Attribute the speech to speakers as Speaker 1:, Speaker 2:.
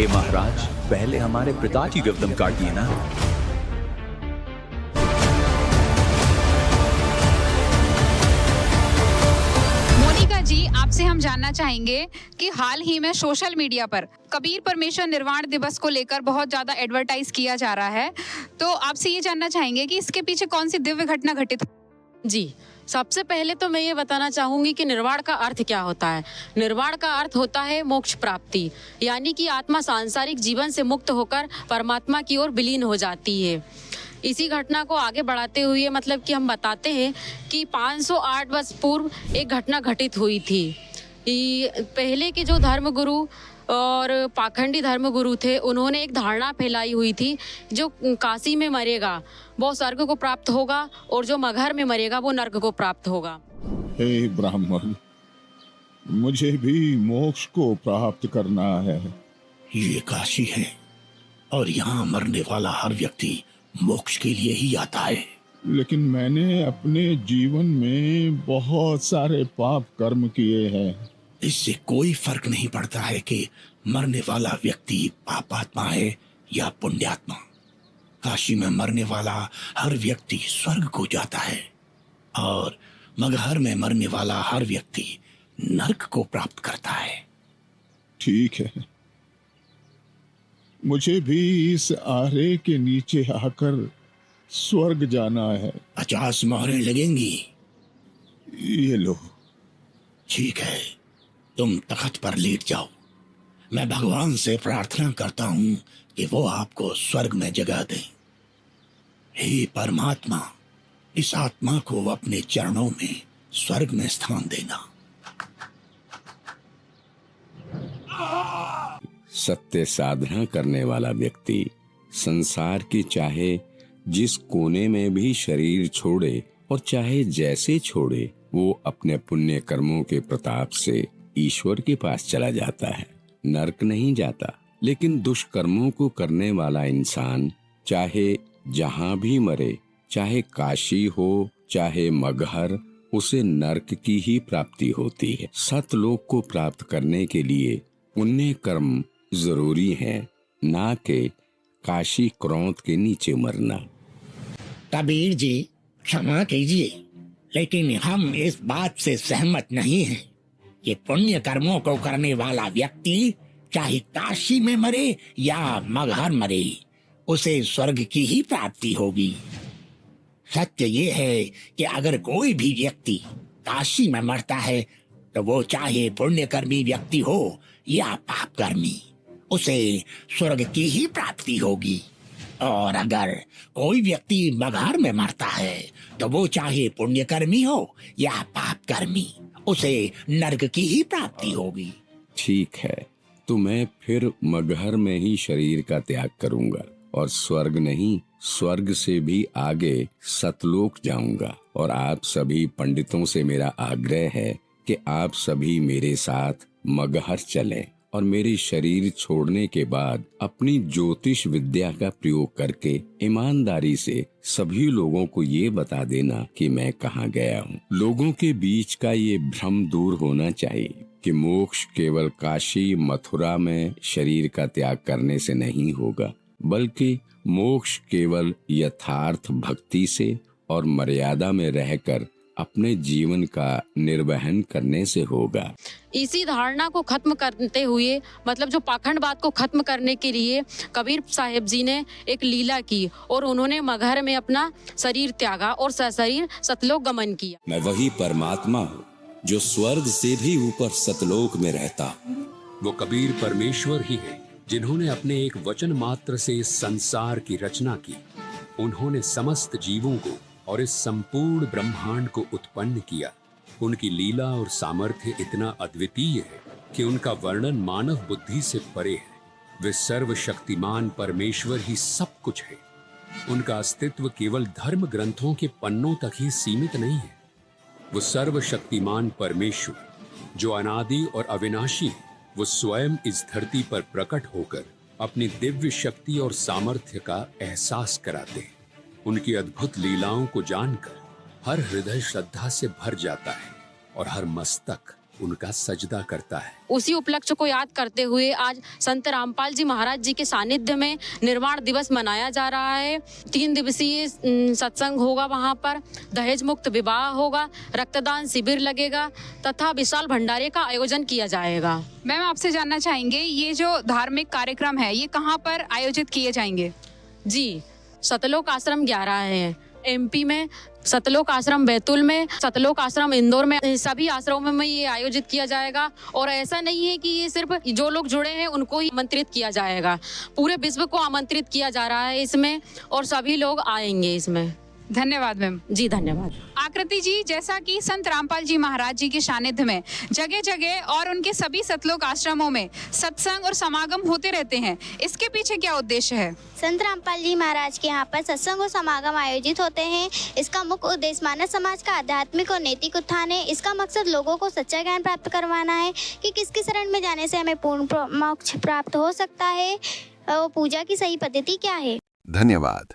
Speaker 1: हे महाराज, पहले हमारे पिता की गर्दन काटिए ना।
Speaker 2: मोनिका जी, आपसे हम जानना चाहेंगे कि हाल ही में सोशल मीडिया पर कबीर परमेश्वर निर्वाण दिवस को लेकर बहुत ज्यादा एडवर्टाइज किया जा रहा है, तो आपसे ये जानना चाहेंगे कि इसके पीछे कौन सी दिव्य घटना घटित।
Speaker 3: जी, सबसे पहले तो मैं ये बताना चाहूंगी कि निर्वाण का अर्थ क्या होता है। निर्वाण का अर्थ होता है मोक्ष प्राप्ति, यानी कि आत्मा सांसारिक जीवन से मुक्त होकर परमात्मा की ओर विलीन हो जाती है। इसी घटना को आगे बढ़ाते हुए मतलब कि हम बताते हैं कि 508 वर्ष पूर्व एक घटना घटित हुई थी। पहले के जो धर्मगुरु और पाखंडी धर्मगुरु थे, उन्होंने एक धारणा फैलाई हुई थी, जो काशी में मरेगा वो स्वर्ग को प्राप्त होगा और जो मगहर में मरेगा वो नर्क को प्राप्त होगा।
Speaker 4: हे ब्राह्मण, मुझे भी मोक्ष को प्राप्त करना है।
Speaker 5: ये काशी है और यहाँ मरने वाला हर व्यक्ति मोक्ष के लिए ही आता है।
Speaker 4: लेकिन मैंने अपने जीवन में बहुत सारे पाप कर्म किए हैं।
Speaker 5: इससे कोई फर्क नहीं पड़ता है कि मरने वाला व्यक्ति पापात्मा है या पुण्यात्मा। काशी में मरने वाला हर व्यक्ति स्वर्ग को जाता है और मगहर में मरने वाला हर व्यक्ति नरक को प्राप्त करता है।
Speaker 4: ठीक है, मुझे भी इस आरे के नीचे आकर स्वर्ग जाना है।
Speaker 5: 50 मोहरें लगेंगी।
Speaker 4: ये लो।
Speaker 5: ठीक है, तुम तख्त पर लेट जाओ। मैं भगवान से प्रार्थना करता हूँ कि वो आपको स्वर्ग में जगह दें। हे परमात्मा, इस आत्मा को अपने चरणों में स्वर्ग में स्थान देना।
Speaker 6: सत्य साधना करने वाला व्यक्ति संसार की चाहे जिस कोने में भी शरीर छोड़े और चाहे जैसे छोड़े, वो अपने पुण्य कर्मों के प्रताप से ईश्वर के पास चला जाता है, नरक नहीं जाता। लेकिन दुष्कर्मों को करने वाला इंसान चाहे जहाँ भी मरे, चाहे काशी हो चाहे मगहर, उसे नरक की ही प्राप्ति होती है। सतलोक को प्राप्त करने के लिए पुण्य कर्म जरूरी है, ना कि काशी क्रोध के नीचे मरना।
Speaker 5: कबीर जी, क्षमा कीजिए, लेकिन हम इस बात से सहमत नहीं हैं कि पुण्य कर्मों को करने वाला व्यक्ति चाहे काशी में मरे या मगहर मरे, उसे स्वर्ग की ही प्राप्ति होगी। सत्य ये है कि अगर कोई भी व्यक्ति काशी में मरता है तो वो चाहे पुण्यकर्मी व्यक्ति हो या पापकर्मी, उसे स्वर्ग की ही प्राप्ति होगी। और अगर कोई व्यक्ति मगहर में मरता है तो वो चाहे पुण्यकर्मी हो या पापकर्मी, उसे नरक की ही प्राप्ति होगी।
Speaker 6: ठीक है, तो मैं फिर मगहर में ही शरीर का त्याग करूंगा और स्वर्ग नहीं, स्वर्ग से भी आगे सतलोक जाऊंगा। और आप सभी पंडितों से मेरा आग्रह है कि आप सभी मेरे साथ मगहर चलें और मेरे शरीर छोड़ने के बाद अपनी ज्योतिष विद्या का प्रयोग करके ईमानदारी से सभी लोगों को ये बता देना कि मैं कहाँ गया हूँ। लोगों के बीच का ये भ्रम दूर होना चाहिए कि मोक्ष केवल काशी मथुरा में शरीर का त्याग करने से नहीं होगा, बल्कि मोक्ष केवल यथार्थ भक्ति से और मर्यादा में रहकर अपने जीवन का निर्वहन करने से होगा।
Speaker 3: इसी धारणा को खत्म करते हुए, मतलब जो पाखंडवाद को खत्म करने के लिए कबीर साहिब जी ने एक लीला की और उन्होंने मगहर में अपना शरीर त्यागा और सशरीर सतलोक गमन किया।
Speaker 7: मैं वही परमात्मा हूँ जो स्वर्ग से भी ऊपर सतलोक में रहता।
Speaker 8: वो कबीर परमेश्वर ही है जिन्होंने अपने एक वचन मात्र से इस संसार की रचना की। उन्होंने समस्त जीवों को और इस संपूर्ण ब्रह्मांड को उत्पन्न किया। उनकी लीला और सामर्थ्य इतना अद्वितीय है कि उनका वर्णन मानव बुद्धि से परे है। वे सर्वशक्तिमान परमेश्वर ही सब कुछ है। उनका अस्तित्व केवल धर्म ग्रंथों के पन्नों तक ही सीमित नहीं है। वो सर्वशक्तिमान परमेश्वर जो अनादि और अविनाशी है, वो स्वयं इस धरती पर प्रकट होकर अपनी दिव्य शक्ति और सामर्थ्य का एहसास कराते हैं। उनकी अद्भुत लीलाओं को जानकर हर हृदय श्रद्धा से भर जाता है और हर मस्तक उनका सजदा करता है।
Speaker 3: उसी उपलक्ष्य को याद करते हुए आज संत रामपाल जी महाराज जी के सानिध्य में निर्वाण दिवस मनाया जा रहा है। 3 दिवसीय सत्संग होगा, वहाँ पर दहेज मुक्त विवाह होगा, रक्तदान शिविर लगेगा तथा विशाल भंडारे का आयोजन किया जाएगा।
Speaker 2: मैम, आपसे जानना चाहेंगे ये जो धार्मिक कार्यक्रम है ये कहाँ पर आयोजित किए जाएंगे?
Speaker 3: जी, सतलोक आश्रम 11 है MP में, सतलोक आश्रम बैतूल में, सतलोक आश्रम इंदौर में, सभी आश्रमों में ये आयोजित किया जाएगा। और ऐसा नहीं है कि ये सिर्फ जो लोग जुड़े हैं उनको ही आमंत्रित किया जाएगा, पूरे विश्व को आमंत्रित किया जा रहा है इसमें और सभी लोग आएंगे इसमें।
Speaker 2: धन्यवाद मैम।
Speaker 3: जी धन्यवाद।
Speaker 2: आकृति जी, जैसा कि संत रामपाल जी महाराज जी के सानिध्य में जगह जगह और उनके सभी सतलोक आश्रमों में सत्संग और समागम होते रहते हैं, इसके पीछे क्या उद्देश्य है?
Speaker 9: संत रामपाल जी महाराज के यहाँ पर सत्संग और समागम आयोजित होते हैं। इसका मुख्य उद्देश्य मानव समाज का आध्यात्मिक और नैतिक उत्थान है। इसका मकसद लोगों को सच्चा ज्ञान प्राप्त करवाना है कि किसकी शरण में जाने से हमें पूर्ण मोक्ष प्राप्त हो सकता है और पूजा की सही पद्धति क्या है।
Speaker 10: धन्यवाद।